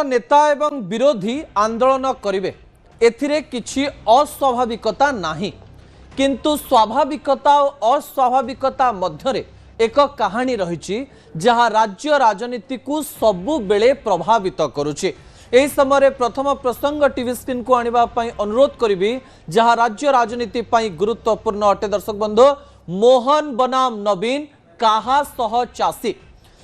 नेता एवं विरोधी आंदोलन करिवे एथिरे किछि अस्वाभाविकता नाही, किंतु स्वाभाविकता और अस्वाभाविकता मध्यरे एक कहानी रही जहाँ राज्य राजनीति को सबु बेले प्रभावित करुछि। एही समय प्रथम प्रसंग टीवी स्क्रीन को आनिबा पई अनुरोध करिबी जहाँ राज्य राजनीति पई गुरुत्वपूर्ण अटे। दर्शक बंधु, मोहन बनाम नवीन काहा सह चासी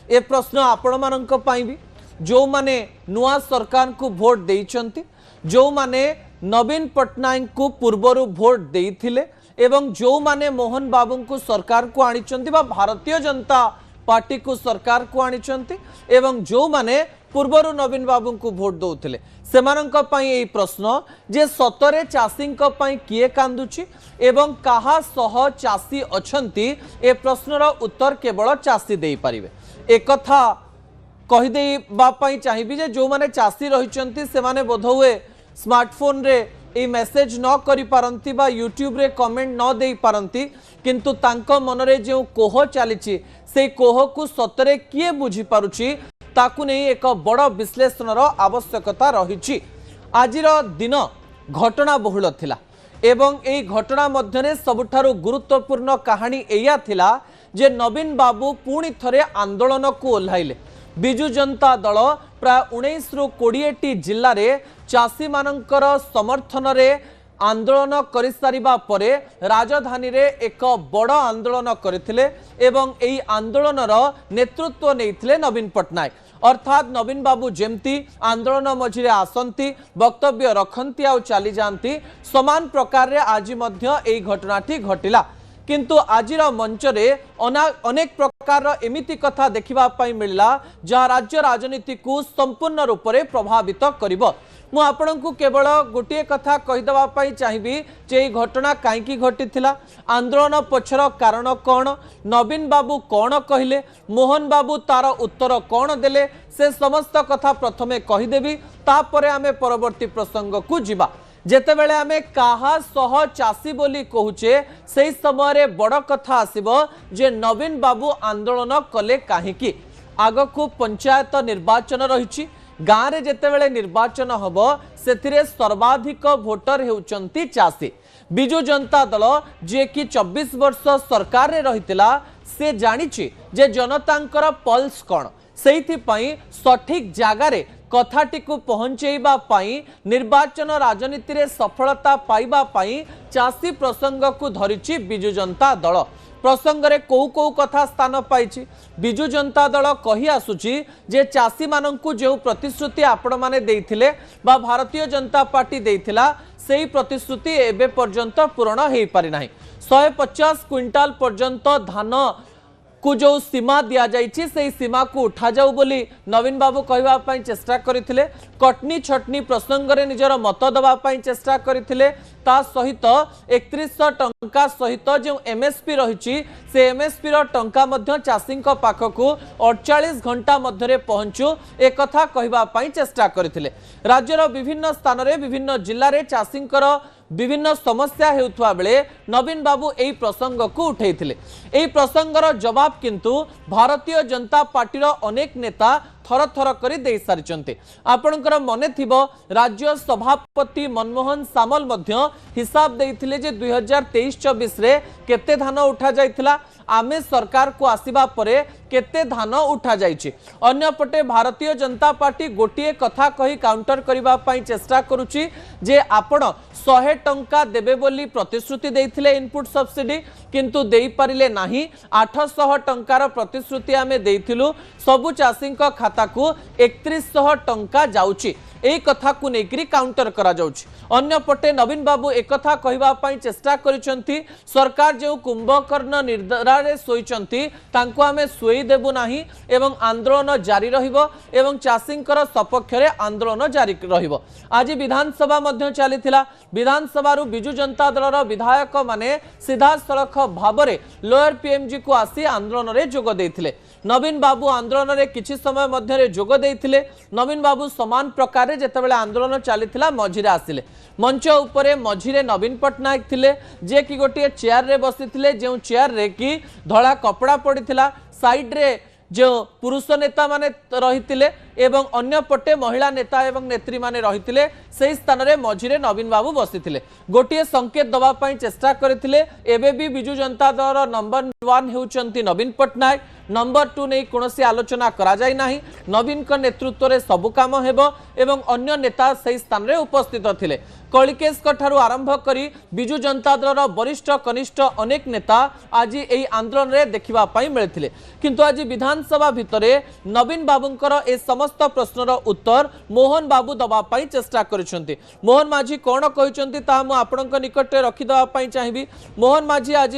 ए प्रश्न आपण मानक पई भी जो माने नुआ सरकार को वोट देइचंती, जो माने नवीन पटनायक को पूर्वरु वोट देइथिले एवं जो माने मोहन बाबू को सरकार को आनिचंती बा भारतीय जनता पार्टी को सरकार को आनिचंती एवं जो माने पूर्वरु नवीन बाबू को वोट दौथिले सेमानंक पई एई प्रश्न जे सतरे चासींक पई किए कांदुची एवं काहा सह चासी अछंती ए प्रश्नर उत्तर केवल चासी देई परिबे। एक कथा कहीदे चाहिए जे जो माने चासी रही से माने बोध हुए स्मार्टफोन रे ए मेसेज न करि पारंती बा यूट्यूब रे कमेंट न दे पारंती, किंतु तांको मनरे जो कोह चली से कोह को सतरे किए बुझी पारुची ताकू नहीं एक बड़ विश्लेषणर आवश्यकता रही। आजिर दिन घटना बहुल थिला एवं ए घटना मध्यरे सबुठारु गुरुत्वपूर्ण कहानी एया थिला जे नवीन बाबू पुणी थरे आंदोलन को ओह्लाइले। बिजु जनता दल प्राय 19 रु 20 जिल्ला रे चासी मानकर समर्थन रे आंदोलन करि सारिबा परे राजधानी रे एक बड़ आंदोलन करथिले एवं एई आंदोलनर नेतृत्व नेइथिले नवीन पटनायक। अर्थात नवीन बाबू जेमती आंदोलन मझिरे आसंती वक्तव्य रखंती आउ चली जाती समान प्रकार रे आज मध्य एई घटनाटी घटिला, किंतु आजिर मंच रे अनेक प्रकार एमिति कथा देखिबा पई मिलला जहाँ राज्य राजनीति को संपूर्ण रूप से प्रभावित करिबो। मु आपनकु केवल गोटे कथा कहीदेवा पई चाहिबी जे घटना काईकी घटिथिला, आंदोलन पछर कारण कौन, नवीन बाबू कौन कहले, मोहन बाबू तार उत्तर कौन देले, से समस्त कथा प्रथमे कहीदेवी तापरे आमे परवर्ती प्रसंग को जिबा। जेतेबेले आमे काहा सह चासी बोली कहूचे सेही समय बड़ कथा आसिबो जे नवीन बाबू आंदोलन कले काहीकी। आगकू पंचायत निर्वाचन रही, गाँव में जेतेबेले निर्वाचन हबो सेथिरे सर्वाधिक भोटर हेउचंती चासी। बिजु जनता दल जे कि 24 वर्ष सरकार रे रहितिला से जानिछि जे जनतांकर पल्स कौन, सेइथिपई सठिक जगार कथाटी को पहुंचेबा पाई निर्वाचन राजनीति रे सफलता पाइबा पाई चासी प्रसंग को धरिछि बिजु जनता दल। प्रसंग रे को कथा स्थान पाइछि, बिजु जनता दल कही आसुछि जे चासी मानंकु जो प्रतिश्रुति आपण माने देइथिले बा भारतीय जनता पार्टी देइथिला सेही प्रतिश्रुति एबे पर्यंत पूर्ण हेइ पारि नाही। 150 क्विंटाल पर्यंत धान को जो सीमा दिया जाइछि से सीमा को उठा जाऊ बोली नवीन बाबू कहवा पई चेष्टा करथिले। कटनी छटनी प्रसंग रे निजर मत दबा पई चेष्टा करथिले। ता सहित 3100 टंका सहित जो एमएसपी रही से एमएसपी रो टंका मध्य चासींक पाखकू 48 घंटा मध्यरे पहुंचू एक कथा कहवा पई चेष्टा करथिले। राज्यर विभिन्न स्थान रे विभिन्न जिल्ला रे चासींकर विभिन्न समस्या हेउथवा बेले नवीन बाबू एई प्रसंग को उठैथिले। एई प्रसंगर जवाब किंतु भारतीय जनता पार्टी रो अनेक नेता थर थर करी दे सारिचंते। आपनकर मने थिबो राज्य सभापति मनमोहन सामल मध्य हिसाब देइथिले जे 2023-24 रे केते धान उठा जाइथिला, आमे सरकार को आसीबा परे केते धान उठा जाइछि। अन्य पटे भारतीय जनता पार्टी गोटिए कथा कही काउंटर करिबा पई चेष्टा करूछि जे आपण 100 टंका देबे बोली प्रतिश्रुति देइथिले इनपुट सब्सिडी, किंतु देई पारिले नाही। 800 टंकार प्रतिश्रुति आमे देइथिलु, सबु चासींक खाता को 3100 टंका जाउछि। एई कथा को नेकरी काउंटर करा जाउछि। अन्य पटे नवीन बाबू एक कथा कहवा पई चेष्टा करिसंती सरकार जो कुंभकर्ण निर्धार रे सोइचंती तांको आमे सोई देबु नाही एवं आंदोलन जारी रहिबो एवं चासींकर सपक्ष रे आंदोलन जारी रहिबो। आज विधानसभा मध्य चलीथिला, विधानसभा रु बिजु जनता दल रो विधायक माने सीधा सड़क भाबरे लोअर पीएमजी को आसी आंदोलन रे जोग देथिले। नवीन बाबू आंदोलन रे किछि समय मध्य जोग देथिले। नवीन बाबू समान प्रकार जेतेबेले आंदोलन चलीथिला मझिरे आसिले। मंच उपरे मझिरे नवीन पटनायक थिले जे कि गोटे चेयर रे बसिथिले, जो चेयर रे कि धड़ा कपड़ा पड़िथिला। साइड रे जो पुरुष नेता माने रहिथिले एवं अन्य पटे महिला नेता एवं नेत्री माने रहिथिले सेही स्थान रे मझिरे नवीन बाबू बसिथिले गोटे संकेत दबा पई चेष्टा करथिले एबे भी बिजु जनता दल नंबर 1 हेउचंती नवीन पटनायक नंबर 2 नहीं कौन आलोचना करा जाय नाही नवीन का नेतृत्व रे सब काम हेबो एवं अन्य नेता सेही स्थान रे उपस्थित थिले कलिकेश ठारू आरंभ करी बिजु जनता दल वरिष्ठ कनिष्ठ अनेक नेता आज एही आंदोलन रे देखिबा पई मिलथिले किंतु आज विधानसभा भितरे नवीन बाबूंकर ए समस्त प्रश्नर उत्तर मोहन बाबू दबा पई चेष्टा करिसंती मोहन माझी कोन कहिसंती ता मु आपनक निकट रे रखि दबा पई चाहिबी मोहन माझी आज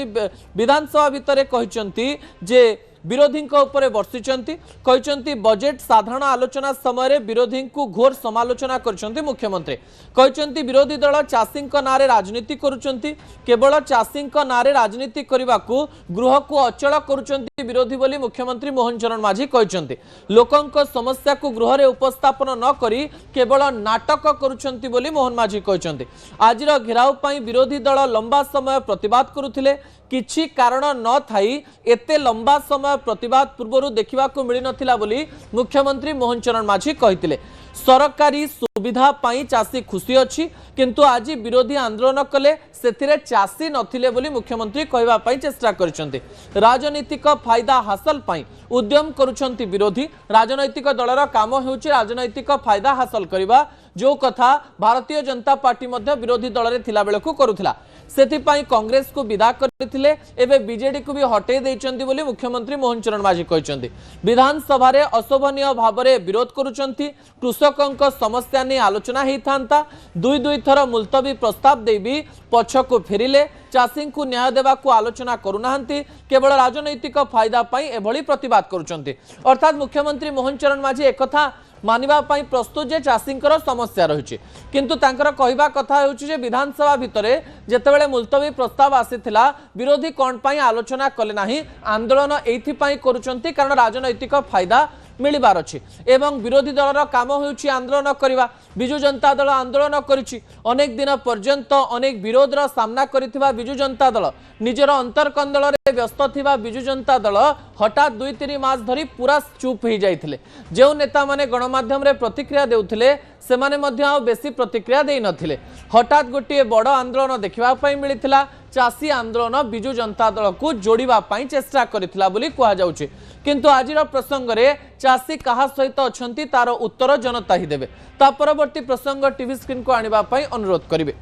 विधानसभा भितरे कहिसंती जे विरोधी उपरे वर्षिचंती कहचंती बजेट साधारण आलोचना समय विरोधी को घोर समालोचना करचंती मुख्यमंत्री कहचंती विरोधी दल चाषी नारे राजनीति करुचंती केवल चाषी नारे राजनीति करने को गृह को अचल करुचंती विरोधी बोली मुख्यमंत्री मोहन चरण माझी कहचंती लोकंक समस्या को गृह रे उपस्थापन न करी केवल नाटक करुचंती बोली मोहन माझी कहचंती आजिर घेराव पई विरोधी दल लंबा समय प्रतिवाद करुथिले किछि कारण न थाई एते लंबा समय प्रतिवाद पूर्व देखा मिल नथिला बोली मुख्यमंत्री मोहन चरण माझी कहिथिले सरकारी सुविधा पाई चाषी खुशी अच्छी किंतु आज विरोधी आंदोलन कले सेथिरे चाषी नथिले बोली मुख्यमंत्री कहवा पाई चेष्टा करिसंती राजनीतिक फायदा हासिल पाई उद्यम करुछंती विरोधी राजनैतिक दलर काम हेउची राजनैतिक फायदा हासिल करिबा जो कथा भारतीय जनता पार्टी मध्य विरोधी दल रे थिला बेलकु करुथिला सेथिपाई कांग्रेस को विदा करथिले एबे बीजेडी को भी हटे देइचंती बोली मुख्यमंत्री मोहन चरण माझी कहिसंती विधानसभा रे अशोभनीय भाबरे विरोध करुचंती कृषकक समस्या ने आलोचना हेइथांता दुई थर मुलतवी प्रस्ताव देबी पछको फेरिले चाषी को न्याय देवा को आलोचना करुनाहांती केवल राजनैतिक फायदा पाई एभली प्रतिवाद करुचंती अर्थात मुख्यमंत्री मोहन चरण माझी एकथा मानिबा पाई प्रस्तुत जे चाषींकर समस्या रही किंतु तांकर कहवा कथा होउची जे विधानसभा भितरे जेतेबेले मुलतवी प्रस्ताव आसीथिला विरोधी कोन पाई आलोचना कले नाही आंदोलन एथि पाई करूचंती कारण राजनैतिक फायदा मिलिबार अछि एवं विरोधी दलर काम होउची आंदोलन करबा बिजु जनता दल आंदोलन करिछि अनेक दिन पर्यंत अनेक विरोधर सामना करिथिबा बिजु जनता दल निजर अंतरकंदल रे व्यस्त थिबा बिजु जनता दल हठात 2-3 मास धरी पूरा चुप हो जाइथिले जो नेता माने गणमाध्यम रे प्रतिक्रिया देउथिले सेमाने मध्य आ बेसी प्रतिक्रिया देइ नथिले हठात गोटे बड़ आंदोलन देखिबा पई मिलिथिला चाषी आंदोलन बिजु जनता दल को जोड़िबा पई चेष्टा करिथिला बोली कहा जाउछि किंतु आजिर प्रसंग रे चाषी कहा सहित अछंती तार उत्तर जनता ही देबे ता परवर्ती प्रसंग टीवी स्क्रीन को आनिबा पई अनुरोध करिवे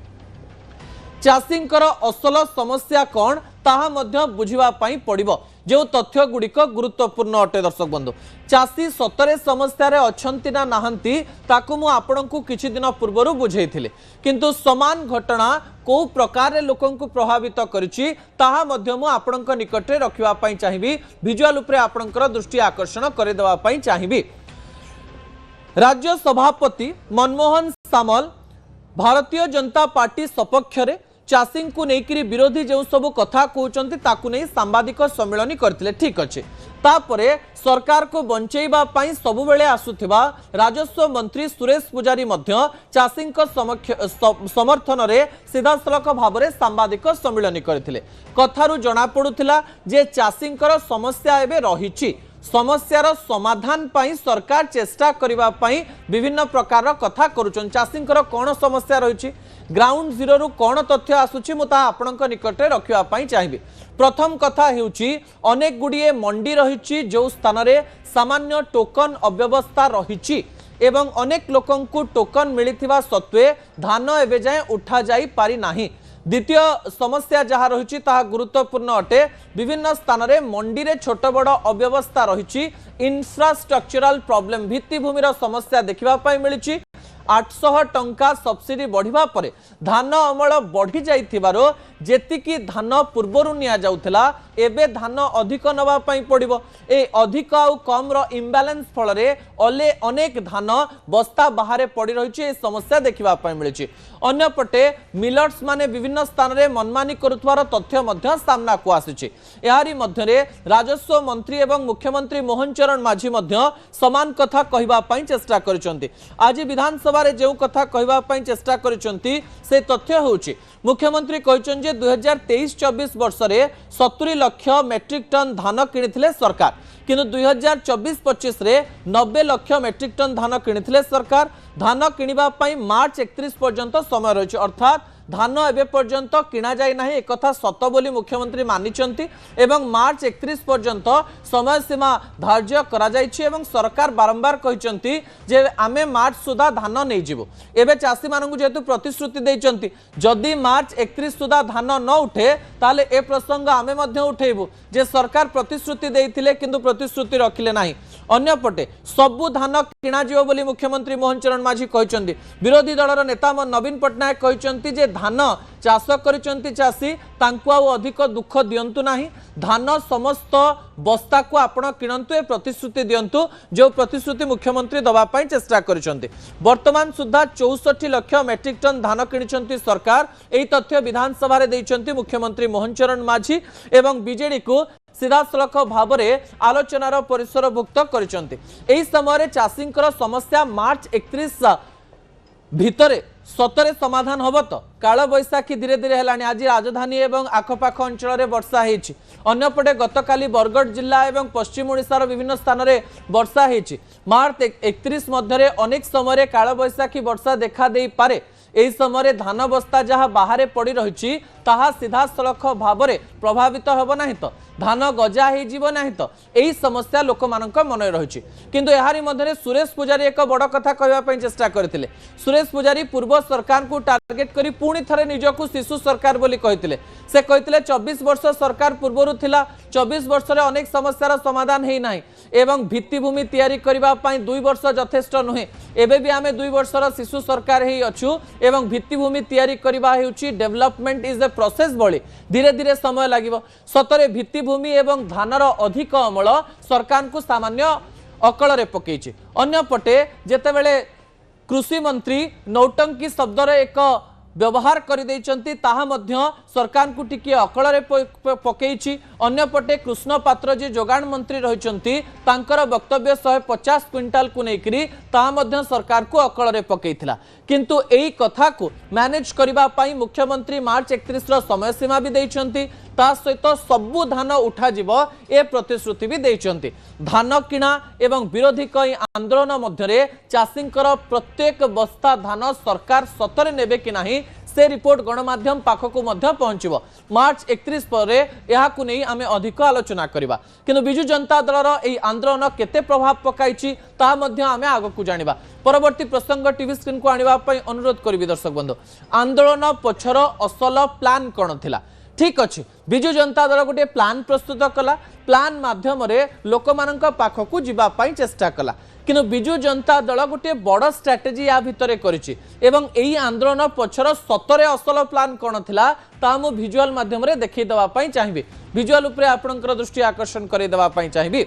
चाषींकर असल समस्या कौन ताहा मध्य बुझिबा पई पड़िबो जो तथ्य गुड़िक गुरुत्वपूर्ण अटे दर्शक बंधु चाषी सतरे समस्या रे अछंती ना नाहंती ताकु मु आपनकु किछि दिन पूर्वरु बुझेइथिले किंतु समान घटना को प्रकार रे लोकन को प्रभावित करिछि ताहा मध्य मु आपनक निकट रे रखिबा पई चाहिबी विजुअल उपरे आपनकर दृष्टि आकर्षण करे देबा पई चाहिबी राज्य सभापति मनमोहन सामल भारतीय जनता पार्टी सपक्ष रे चाषी को लेकर विरोधी जो सब कथा कहते ताकू नहीं सांबादिक सम्मेलन करते ठीक अच्छे तापरे सरकार को बंचेबा पई सब बेले आसुथिबा राजस्व मंत्री सुरेश पुजारी मध्य चाषी समर्थन रे सीधासलख भाव में सांबादिक सम्मेलन करते कथारू जना पड़ुथिला जे चाषींकर समस्या एबे रहिछि समस्यार समाधान पाई सरकार चेष्टा करिबा पाई विभिन्न प्रकार कथा करूछन चाषींकर कोन समस्या रहिछि ग्राउंड जीरो रु कोन तथ्य आसुछि मुता आपनक निकट रे रखिबा पाई चाहिबी प्रथम कथा हेउछि अनेक गुडिये मंडी रहिछि जो स्थान रे सामान्य टोकन अव्यवस्था रहिछि एवं अनेक लोकन को टोकन मिलिथिबा सत्वे धान एबे जाय उठा जाई पारि नाही द्वितीय समस्या जहाँ रही गुरुत्वपूर्ण अटे विभिन्न स्थान में मंडी रे छोट बड़ अव्यवस्था रही इंफ्रास्ट्रक्चरल प्रॉब्लम भित्तिभूमिर समस्या देखा मिली 800 टंका सब्सिडी बढ़िबा परे धान अमल बढ़ी जाइथिबारो जेतिकी धान पूर्वरु निया जाउथला एबे धान अधिक नबा पई पड़िबो ए अधिक आ कम रो इम्बैलेंस फल रे अनेक धान बस्ता बाहर पड़ी रही ए समस्या देखिबा पई मिलिछि अन्य पटे मिलर्स माने विभिन्न स्थान रे मनमानी करुथवार तथ्य मध्य सामना को आसीछि एहारी मध्य रे राजस्व मंत्री एवं मुख्यमंत्री मोहन चरण माझी मध्य समान कथा कहिबा पई चेष्टा करिसंती आज विधानसभा विधानसभा जो कथा कहवाई चेष्टा करिसेंती से तथ्य होउची मुख्यमंत्री कहछन जे 2023-24 वर्ष रे 70 लाख मेट्रिक टन धान किनिथिले सरकार किंतु 2024-25 रे 90 लाख मेट्रिक टन धान किनिथिले सरकार धान किनिबा पई मार्च 31 पर्यंत समय रहिछ अर्थात धान एबे पर्यंत किना जाय नाही एक कथा सत बोली मुख्यमंत्री मानिचंती एवं मार्च 31 पर्यंत समय सीमा धार्य करा जायछि एवं सरकार बारंबार कहिचंती जे आमे मार्च सुधा धान नै जिवो एबे चासी मानकु जेतु प्रतिश्रुति दैचंती जदि मार्च 31 सुधा धान न उठे ताले ए प्रसंग आमे मध्ये उठेबु जे सरकार प्रतिश्रुति दैथिले किंतु प्रतिश्रुति रखिले नाही अन्यपटे सबु धान किना जिवो बोली मुख्यमंत्री मोहन चरण माझी कहिचंती विरोधी दलर नेता नवीन पटनायक कहिचंती जे धान चाष करिचंती चासी तांकु आ अधिक दुख दियंतु नाही धान समस्त बस्ता को आपण किणंतु ए प्रतिश्रुति दियंतु जो प्रतिश्रुति मुख्यमंत्री दबा पई चेष्टा करिचंती वर्तमान सुद्धा 64 लाख मेट्रिक टन धान किनिचंती सरकार एई तथ्य विधानसभा रे दैचंती मुख्यमंत्री मोहन चरण माझी एवं बीजेडी को सीधासलख भाव में आलोचनार परिसरभुक्त करिचंती एई समय चाषींकर समस्या मार्च 31 भितरे सतरे समाधान हम तो काल बैशाखी धीरे धीरे है आज राजधानी एवं आखपाख अंचल वर्षा होती अन्यपटे गतकाली बरगढ़ जिला एवं पश्चिम ओडिशार विभिन्न स्थान में वर्षा होती मार्च 31 मध्य अनेक समय काल बैशाखी वर्षा देखा दे पारे एही समय धान बस्ता जहाँ बाहर पड़ी रही ताहा सीधासलख भाव में प्रभावित होब नहीं तो धान गजा हो नहीं तो यही समस्या लोक मानक मन रही किंतु यारी मध्य सुरेश पुजारी एक बड़ कथा कहवाई चेष्टा करते सुरेश पुजारी पूर्व सरकार को टार्गेट करी पुणी थरे निजकू शिशु सरकार बोली कहते से कहते 24 वर्ष सरकार पूर्वर थिला 24 वर्ष रे अनेक समस्यार समाधान है ना एवं भित्तिभूमि तैयारी करबा पई 2 वर्ष यथेष्ट नुहे एबे भी आमे 2 वर्षर शिशु सरकार ही अछु एवं भित्तिभूमि तैयारी करबा हेउची डेवलपमेंट इज ए प्रोसेस भली धीरे धीरे समय लागिवो सतरे भित्तिभूमि एवं धानर अधिक अमल सरकार को सामान्य अकल रे पकेछि अन्यपटे जेतेबेले कृषि मंत्री नौटंकी शब्दर एक व्यवहार कर सरकार को टिके अकल पकई अन्यपटे कृष्ण पात्र जी जोगाण मंत्री रही वक्तव्य 150 क्विंटाल को लेकर सरकार को अकल पकई किंतु एई कथा को मैनेज करने मुख्यमंत्री मार्च 31 समय सीमा भी देइछंती ता सहित सबु धान उठा जीव ए प्रतिश्रुति भी देइछंती धान किणा एवं विरोधी आंदोलन मध्य चाषींकर प्रत्येक बस्ता धान सरकार सतरे नेबे कि नाही से रिपोर्ट गणमाध्यम पाखक पहुंचब मार्च 31 पर यह नहीं आम अधिक आलोचना करवा किंतु बिजु जनता दलर यह आंदोलन केते प्रभाव पकाई आम आग को जाना परवर्ती प्रसंग टीवी स्क्रीन को आने अनुरोध करी दर्शक बंधु आंदोलन पछर असल प्लान कौन थिला ठीक अच्छे बिजु जनता दल गोटे प्लान प्रस्तुत कला प्लान माध्यम लोक मान पाखक जावाई चेष्टा कला किंतु बिजु जनता दल गोटे बड़ स्ट्राटेजी या भितर करिछि एवं एही आंदोलन पछर सतरे असल प्लान कौन थिला ता मु विजुअल माध्यम रे देखै देबा पई चाहिबी विजुअल उपरे आपनकर दृष्टि आकर्षण करे देबा पई चाहिबी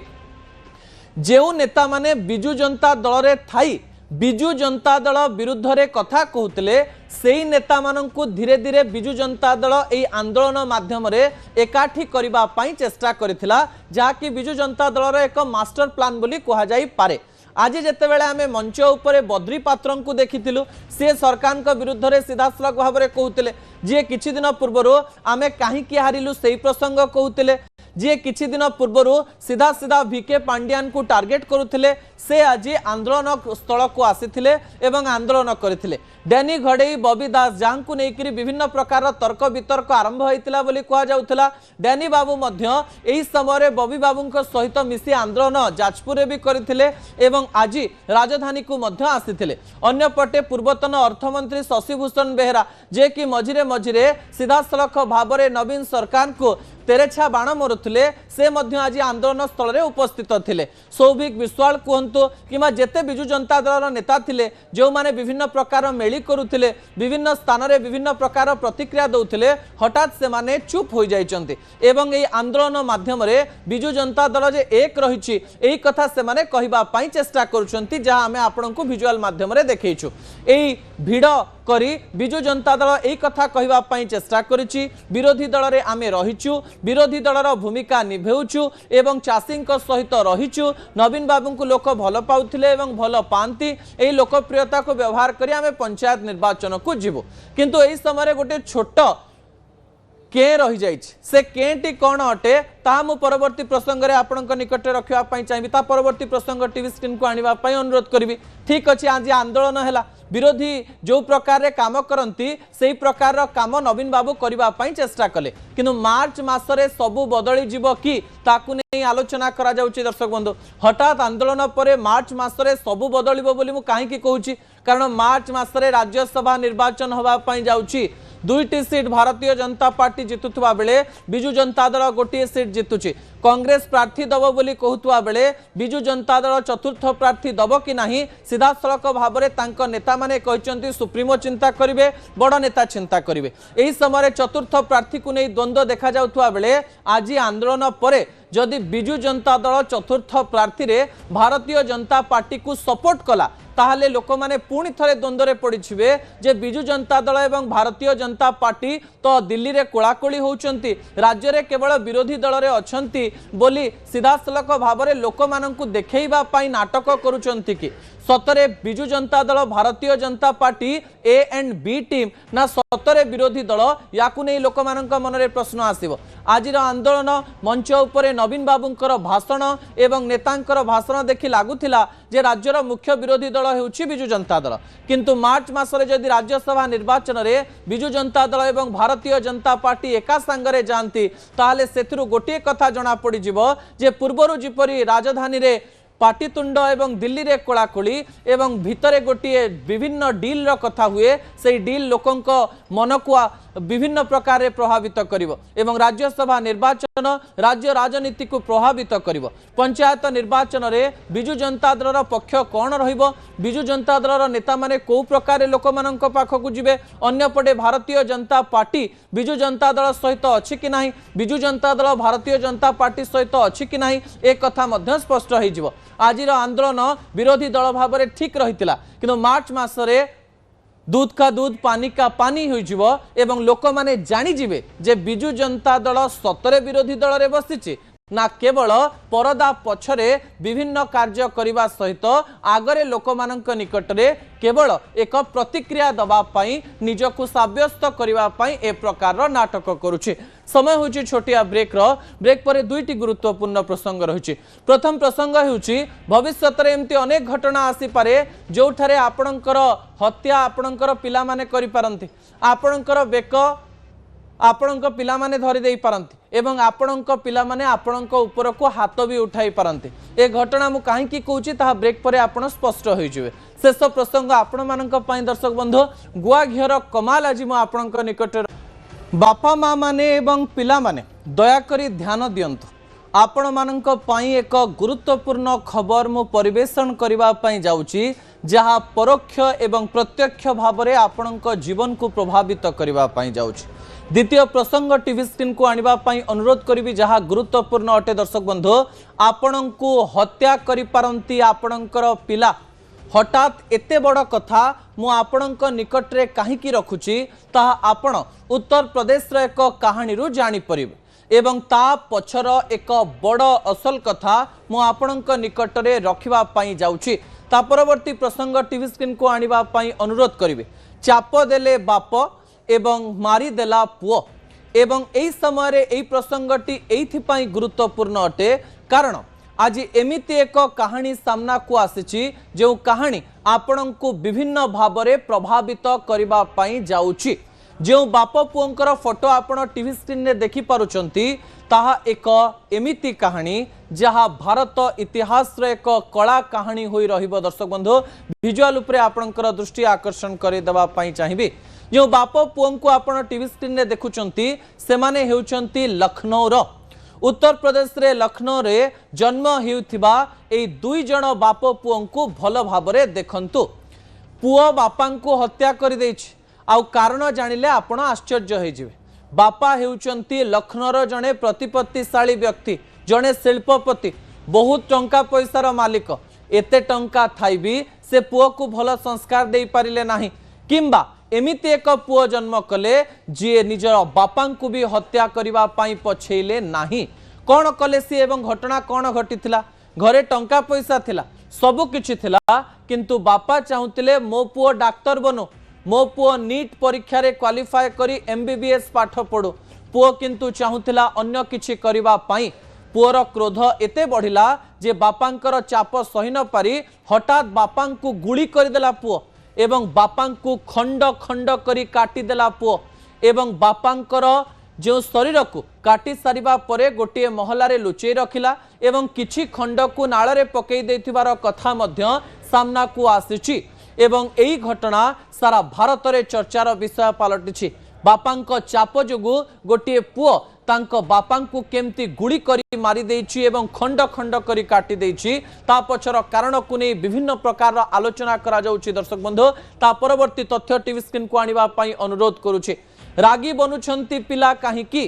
जेउ नेता माने बिजु जनता दल रे थाई बिजु जनता दल विरुद्ध रे कथा कहूतिले सेही नेता माननकु धीरे धीरे बिजु जनता दल एही आंदोलन माध्यम रे एकाठी करिबा पई चेष्टा करिथिला जाकि बिजु जनता दल रे एक मास्टर प्लान बोली कहा जाई पारे आज जितेबाला आम मंच उपरे बद्री पात्र को देखिलु सी सरकार विरुद्ध में सीधासलख भाव में कहते जी किछि दिन पूर्व आम कहीं हारिलु से प्रसंग कहते जी किछि दिन पूर्व सीधा सीधा वीके पांड्यान को टार्गेट करुले से आज आंदोलन स्थल को आसीथिले एवं आंदोलन करथिले डैनी घड़ई बबी दास जहां को लेकर विभिन्न प्रकार तर्क वितर्क आरंभ होता बोली कह जाउथला डैनी बाबू मध्य एही समय बबी बाबू सहित मिसी आंदोलन जाजपुर भी करथिले एवं आज राजधानी को मध्य आसीथिले अन्यपटे पूर्वतन अर्थमंत्री शशिभूषण बेहेरा जे कि मझिरे मझिरे सीधासलख भाव में नवीन सरकार को तेरेछा बाण मारुले से मध्य आज आंदोलन स्थल में उपस्थित थिले सौभिक विश्वाल कहतु कि जेते बिजु जनता दल नेता थिले जो माने विभिन्न प्रकार मेली करुथिले विभिन्न स्थान में विभिन्न प्रकार प्रतिक्रिया दौथिले हठात से माने चुप हो जाइछन्ते एवं एई आंदोलन माध्यम रे बिजु जनता दल जे एक रहिछि एई कथा से माने कहिबा पई चेष्टा करूछन्ती जहां हमें आपनकु विजुअल माध्यम रे देखैछु एई भिड़ करी बिजु जनता दल एई कथा कहिबा पई चेष्टा करिछि विरोधी दल रे आमे रहिछु विरोधी दलर भूमिका निभेउछु एवं चाषींक सहित रहिछु नवीन बाबू को लोक भल पाउथिले एवं भल पांती एई लोकप्रियता को व्यवहार करी आमे पंचायत निर्वाचन को जीवो किंतु एई समय गोटे छोट के रही जाइछि से केटी कौन अटे ता मु परवर्ती प्रसंग रे आपनक निकट रखिबा पई चाहिबी ता परवर्ती प्रसंग टीवी स्क्रीन को आनिबा पई अनुरोध करबी। ठीक अछि आज आंदोलन हैला विरोधी जो प्रकार रे काम करंती सेही प्रकार रो काम नवीन बाबू करबा पई चेष्टा कले किंतु मार्च मासरे सबु बदली जीवो कि ताकु नै आलोचना करा जाउछि। दर्शक बंधु हठात आंदोलन परे मार्च मासरे सबु बदलिबो बोली मु काहे कि कहूछि कारण मार्च मासरे राज्यसभा निर्वाचन होबा पई जाउछि। 2टी सीट भारतीय जनता पार्टी जितुवा बेले बिजु जनता दल गोटे सीट जितुची कांग्रेस प्रार्थी दब बोली कहूवा बेले बिजु जनता दल चतुर्थ प्रार्थी दब कि नहीं सीधा सड़क भाव में तांको नेता माने कहते सुप्रीमो चिंता करेंगे बड़ नेता चिंता करेंगे। यही समय चतुर्थ प्रार्थी को नहीं द्वंद्व देखा जाउथुवा बेले आज आंदोलन परे जदि बिजु जनता दल चतुर्थ प्रार्थी रे भारतीय जनता पार्टी को सपोर्ट कला ताहले लोक माने पुणी थरे द्वंद्व पड़िछिबे जे बिजु जनता दल एवं भारतीय जनता पार्टी तो दिल्ली रे कोलाकोली होउचंती राज्य रे केवल विरोधी दल रे अछंती बोली सीधासलख भाव में लोक माननकु देखैबा पई नाटक करूचंती कि सतरे Biju Janata Dal Bharatiya Janata party A and B team ना सतरे विरोधी दल याकु नै लोक माननक मन रे प्रश्न आसीबो। आजिर आंदोलन मंच उपरे नवीन बाबूंकर भाषण एवं नेतांकर भाषण देखि लागुथिला जे राज्यर मुख्य विरोधी दल हेउछि बिजु जनता दल किंतु मार्च मासरे जदि राज्यसभा निर्वाचन रे बिजु जनता दल एवं भारतीय जनता पार्टी एका संगरे जानती ताले सेथिरु गोटे कथा जणा पड़ी जिवो जे पूर्वरु जिपरि राजधानी रे पाटितुंड एवं दिल्ली रे कोलाकोली एवं भितरे गोटे विभिन्न डील रो कथा हुए से डील लोकंक मन को विभिन्न प्रकार प्रभावित करिवो एवं राज्यसभा निर्वाचन राज्य राजनीति को प्रभावित करिवो। पंचायत निर्वाचन रे बिजु जनता दल रो पक्ष कोन रहिबो बिजु जनता दल रो नेता माने को प्रकार लोक माननक पाखकु जिवे अन्य पटे भारतीय जनता पार्टी बिजु जनता दल सहित अछि कि नाही बिजु जनता दल भारतीय जनता पार्टी सहित अछि कि नाही एक कथा मध्य स्पष्ट होई जिवो। आजिर आंदोलन विरोधी दल भाव में ठीक रही किंतु मार्च मासरे दूध का दूध पानी का पानी हो एवं लोक माने जानी जिवे जे बिजु जनता दल सतरे विरोधी दल रे बसिछि ना केवल परदा पछरे विभिन्न कार्य करने सहित आगरे लोक मानक निकट रे केवल एक प्रतिक्रिया दबा पाई निजको साब्यस्त करने ए प्रकार नाटक करुछि। समय होछि छोटिया ब्रेक पर दुईटी गुरुत्वपूर्ण प्रसंग रही। प्रथम प्रसंग होछि भविष्य में एमती अनेक घटना आसी पारे जोठारे आपणकर हत्या आपणकर पिला माने करि पारंती आपणकर बेक आपणक पिला माने धरि देई पारंती एवं आपणक पिला माने आपणक ऊपर को हाथ भी उठाई पारंती। ए घटना मु काहे की कहूची ता ब्रेक पर आपण स्पष्ट होई जिवे। शेष प्रसंग आपण मानक पई दर्शक बंधु गुआ घियर कमाल आज मु आपणक निकट बापा माँ माने एवं पिला माने दया करी ध्यान दियंतु आपण मानक पई एक गुरुत्वपूर्ण खबर मु परिवेषण करबा पई जाउची जहा परोक्ष एवं प्रत्यक्ष भाव में आपणक जीवन को प्रभावित करबा पई जाउची। द्वितीय प्रसंग टीवी स्क्रीन को आनिबा पई अनुरोध करिवि जहा गुरुत्वपूर्ण अटे दर्शक बंधु आपणको हत्या करि पारंती आपणकर पिला हठात एते बड़ कथा मु आपणक निकट रे काहीकि रखुची ता आपण उत्तर प्रदेश रे एक कहानी रु जानि परिबे एवं ता पछर एक बड़ असल कथा मु आपणक निकट रे रखिबा पई जाउची। ता परवर्ती प्रसंग टीवी स्क्रीन को आनिबा पई अनुरोध करिवि चाप देले बाप एवं मारी देला पुओ एवं एई समय रे एई प्रसंगटी एइथिपाई गुरुत्वपूर्ण अटे कारण आज एमिति एक कहानी सामना को आसीची जो कहानी आपण को विभिन्न भाव में प्रभावित करबा पई जाउची। जो बाप पुओंकर फोटो आपण टीवी स्क्रीन रे देखि पारुचंती ताहा एक एमिति कहानी जहा भारत इतिहास रे एक कला कहानी होई रहिबो। दर्शक बंधु विजुअल उपरे आपणकर दृष्टि आकर्षण करि देबा पई चाहिबी। जो बाप पुओं को आपण टीवी स्क्रीन रे देखुचंती सेमाने हेउचंती लखनऊ रो उत्तर प्रदेश रे लखनऊ रे जन्म हेउथिबा ए दुई जण बाप पुओं को भल भाबरे देखंतु। पुओ बापा को हत्या कर देछि आउ कारण जानिले आपण आश्चर्य होई जिवे। बापा हेउचंती लखनऊ रो जणे प्रतिपत्तिशाली व्यक्ति जणे शिल्पपति बहुत टंका पैसार मालिक एते टंका थाई भी से पुओ को भल संस्कार दे पारिले नाही किंबा एमिति एक पुओ जन्म कले जी निजर बापा को भी हत्या करबा पाई पछेले नाही। कौन कले सी एवं घटना कौन घटी घरे टंका पैसा थिला सबु किछि थिला किंतु बापा चाहूतिले मो पुओ डाक्टर बनो मो पुओ नीट परीक्षा रे क्वालिफाई करी एमबीबीएस पाठ पढ़ो पुओ किंतु चाहूतिला अन्य किछि करिबा पई पुओर क्रोध एते बढ़िला जे बापांकर चाप सही न पारी हठात बापांकु गुली करदेला पुओ एवं बापांकु खंड खंड करी काटी देला पुओ एवं बापांकर जो शरीर को काटी सारिबा परे गोटे महलारे लुचेई रखिला एवं किछि खंड को नाଳରେ पकई देथिबार कथा मध्य सामना को आसीछि एवं एई घटना सारा भारत रे चर्चार विषय पलटिछि बापांक चाप जोगु गोटे पुओ तांको बापांकु केमती गुली करी मारी देछि एवं खंड खंड करी काटी देछि ता पछर कारण को नै विभिन्न प्रकार आलोचना करा जाउछि दर्शक बंधु ता परवर्ती तथ्य टीवी स्क्रीन को आनिबा पई अनुरोध करूछि रागी बनुछंती पिला काहे कि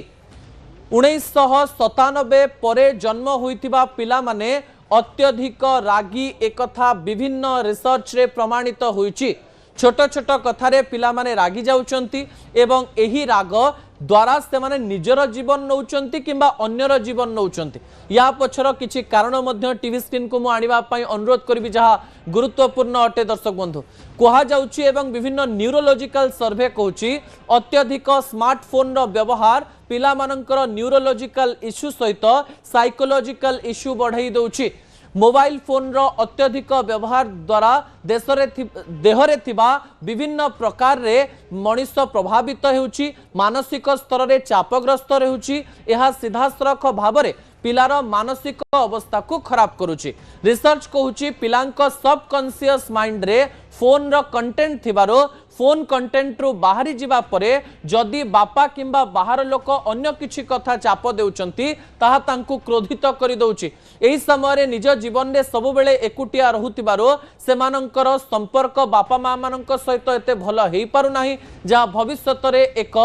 1997 परे जन्म होइतिबा पिला माने अत्यधिक रागी एकथा विभिन्न रिसर्च रे प्रमाणित होइछि छोट छोट कथारे पिला माने रागी जाउचंती एवं एही राग द्वारा से माने निजर जीवन नौचंती किंबा अन्यर जीवन नौचंती या पछर किछि कारण मध्य टीवी स्क्रीन को मु आनिबा पई अनुरोध करबी जहा गुरुत्वपूर्ण अटे दर्शक बंधु कहा जाउछि एवं विभिन्न न्यूरोलॉजिकल सर्वे कहूछि अत्यधिक स्मार्टफोन रो व्यवहार पिला मानकर न्यूरोलॉजिकल इश्यू सहित साइकोलॉजिकल इश्यू बढ़ाई दउछि मोबाइल फोन रो अत्यधिक व्यवहार द्वारा देहरे थिबा विभिन्न प्रकार रे मनुष्य प्रभावित हेउछि मानसिक स्तर रे चापग्रस्त रहउछि एहा सीधासरख भाबरे पिलार मानसिक अवस्था को खराब करुछि रिसर्च कहूछि पिलांक सबकॉन्शियस माइंड रे फोन रो कंटेंट थिबारो फोन कंटेंट रु बाहरी जिबा परे जदि बापा किंबा बाहर लोक अन्य किछि कथा चाप देउचंती ताहा तांकु क्रोधित करि दउछि एही समय रे निज जीवन रे सब बेले एकुटिया रहुतिबारो सेमानंकर संपर्क बापा मां मानंक सहित एते भलो हेई पारु नाही जा भविष्यत रे एक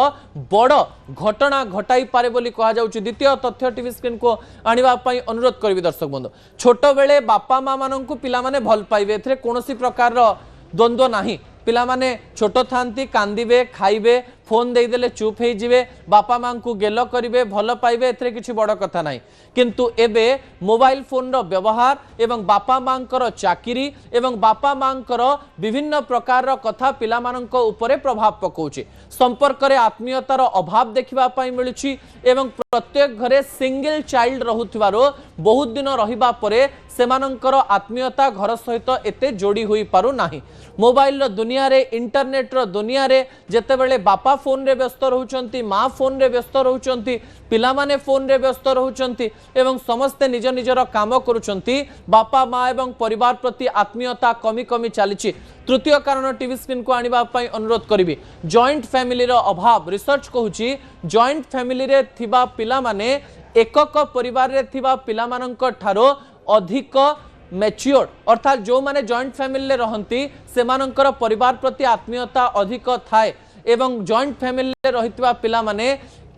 बड़ घटना घटाई पारे बोली कहा जाउछि द्वितीय तथ्य टीवी स्क्रीन को आनिबा पई अनुरोध करबी दर्शक बंधु छोट बेले बापा मां मानंकु पिला माने भल पाइबे एथरे कोनोसी प्रकार रो द्वंद्व नाही पिला माने छोट थांती कांदिबे खाइबे फोन दे देले चुप हो जिवे बापा मां को गेल करिवे भल पाइबे एथरे किछि बड़ कथा नाही किंतु एबे मोबाइल फोन रो व्यवहार एवं बापा मांकर चाकिरी एवं बापा मांकर विभिन्न प्रकार रो कथा पिला मानक उपरे प्रभाव पकाउछि संपर्क रे आत्मीयतार अभाव देखिबा पई मिलुछि एवं प्रत्येक घरे सिंगल चाइल्ड रहुथिबारो बहुत दिन रहिबा परे सेमानंकर आत्मीयता घर सहित एते जोड़ी होई पारु नाही मोबाइल रो दुनिया रे इंटरनेट रो दुनिया रे जेते बेले बापा फोन रे व्यस्त रहउचंती मां फोन रे व्यस्त रहउचंती पिला माने फोन रे व्यस्त रहउचंती एवं समस्त निज निजर काम करूचंती बापा मां एवं परिवार प्रति आत्मीयता कमी कमी चलीछि तृतीय कारण टीवी स्क्रीन को आनिबा पई अनुरोध करिवि जॉइंट फैमिली रो अभाव रिसर्च कहूछि जॉइंट फैमिली रे थिबा पिला माने एकक परिवार रे थिबा पिला मानक ठारो अधिक मैच्योर अर्थात जो माने जॉइंट फैमिली रे रहंती सेमानंकर परिवार प्रति आत्मीयता अधिक थाए एवं जॉइंट फैमिली रे रहितबा पिला माने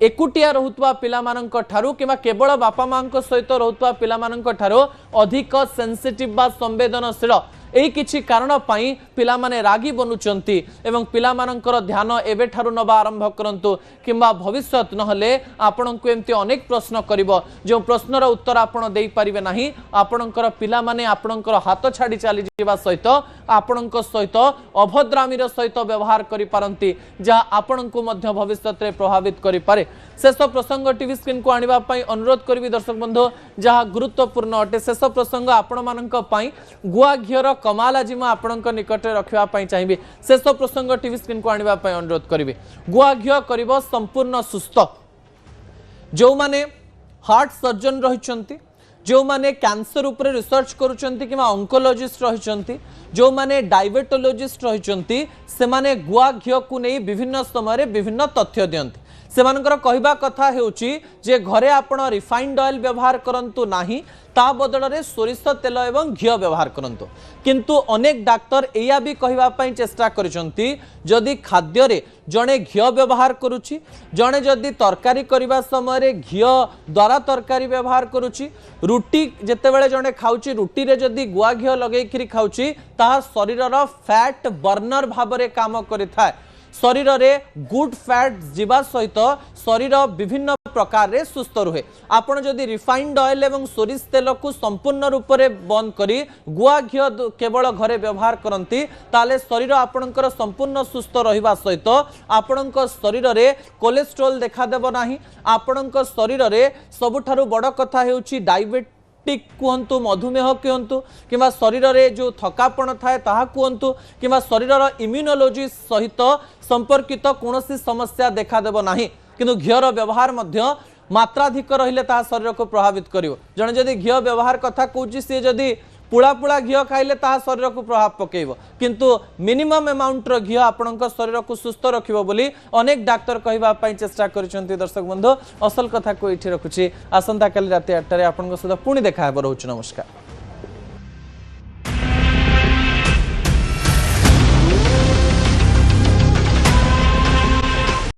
एकुटिया रहुतबा पिला मानक ठारू किबा केवल बापा मां को सहित रहुतबा पिला मानक ठारू अधिक सेंसिटिव बा संवेदनशील एही किछि कारण पाई पिला माने रागी बनुचंती एवं पिला मानकर ध्यान एबे ठारू नबा आरंभ करंतु किंबा भविष्यत नहले आपनकु एमती अनेक प्रश्न करिवो जो प्रश्नर उत्तर आपण देई परिबे नाही आपनकर पिला माने आपनकर हाथ छाडी चली जिबा सहित आपनक सहित अभद्रामीर सहित व्यवहार करि पारंती जा आपनकु मध्य भविष्यत रे प्रभावित करि पारे शेष प्रसंग टीवी स्क्रीन को आनिबा पई अनुरोध करबी दर्शक बंधु जहा गुरुत्वपूर्ण अटे शेष प्रसंग आपण मानक पई गुआ घियर कमाल आज मु आपनक निकट रखिबा पई चाहिबी शेष प्रसंग टीवी स्क्रीन को आनिबा पई अनुरोध करबी गुआ घिय करिवो संपूर्ण सुस्थ जो माने हार्ट सर्जन रहिचंती जो माने कैंसर ऊपर रिसर्च करूचंती किमा ऑन्कोलॉजिस्ट रहिचंती जो माने डायबिटोलॉजिस्ट रहिचंती से माने गुआ घिय को नै विभिन्न समय रे विभिन्न तथ्य दियंती सेमानकर कहिबा कथा हेउची जे घरे आपण रिफाइंड ऑयल व्यवहार करंतु नाही ता बदल रे सोरिष तेल एवं घिय व्यवहार करंतु किंतु अनेक डाक्टर एया भी कहिबा पई चेष्टा करिसंती जदि खाद्य रे जणे घिय व्यवहार करूची जणे जदि तरकारी करिबा समय रे घिय द्वारा तरकारी व्यवहार करूची रुटी जेते बेले जणे खाउची रुटी रे जदि गुआ घिय लगेई खिरी खाउची ता शरीर रो फैट बर्नर भाबरे काम करिथाय शरीर में गुड फैट जीवा सहित शरीर विभिन्न प्रकार रे सुस्थ रुहे। आपण जदि रिफाइंड ऑयल एवं सोरिष तेल को संपूर्ण रूप से बंद करी गुआ घी केवल घरे व्यवहार करती ताले शरीर आपणकर संपूर्ण सुस्थ रहिबा सहित आपणक शरीर में कोलेस्ट्रोल देखादेव नाही। आपणक शरीर में सबुठारु बड़ कथा हेउची डायबिटिक कहतु मधुमेह कहतु कि शरीर में जो थकापण थाए ताहा कहतु कि शरीर इम्यूनोलॉजी सहित संपर्कित कौन समस्या देखादेव नाही। किंतु घीर व्यवहार मध्य मात्राधिक रहिले ताहा शरीर को प्रभावित करिवो। जणे जदि घी व्यवहार कथा कहूची सी जदि पुड़ा पुड़ा घी खाइले ताहा शरीर को प्रभाव पकेइबो किंतु मिनिमम अमाउंट रो घी आपणक शरीर को सुस्थ रखिबो बोली अनेक डाक्टर कहबा पई चेष्टा करिसंती। दर्शक बंधु असल कथा को इठी रखुची। आसंता काली राति 8 रे आपणक सहित पुणी देखा हेबो। रहूची नमस्कार।